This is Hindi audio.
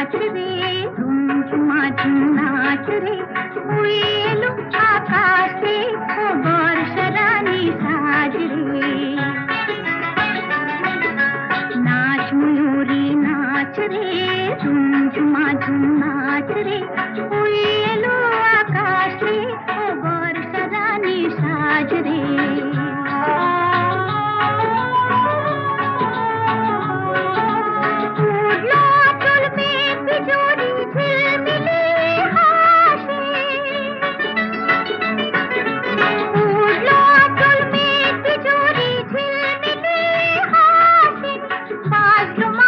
नाच रे झुमझुमा झुम नाच रे उड़ी एलू आकाशे ओ बर्षरानी साज रे नाच मयूरी नाच रे झुमझुमा झुम नाच रे उड़ी एलू आकाशे ओ बर्षरानी साज रे Mas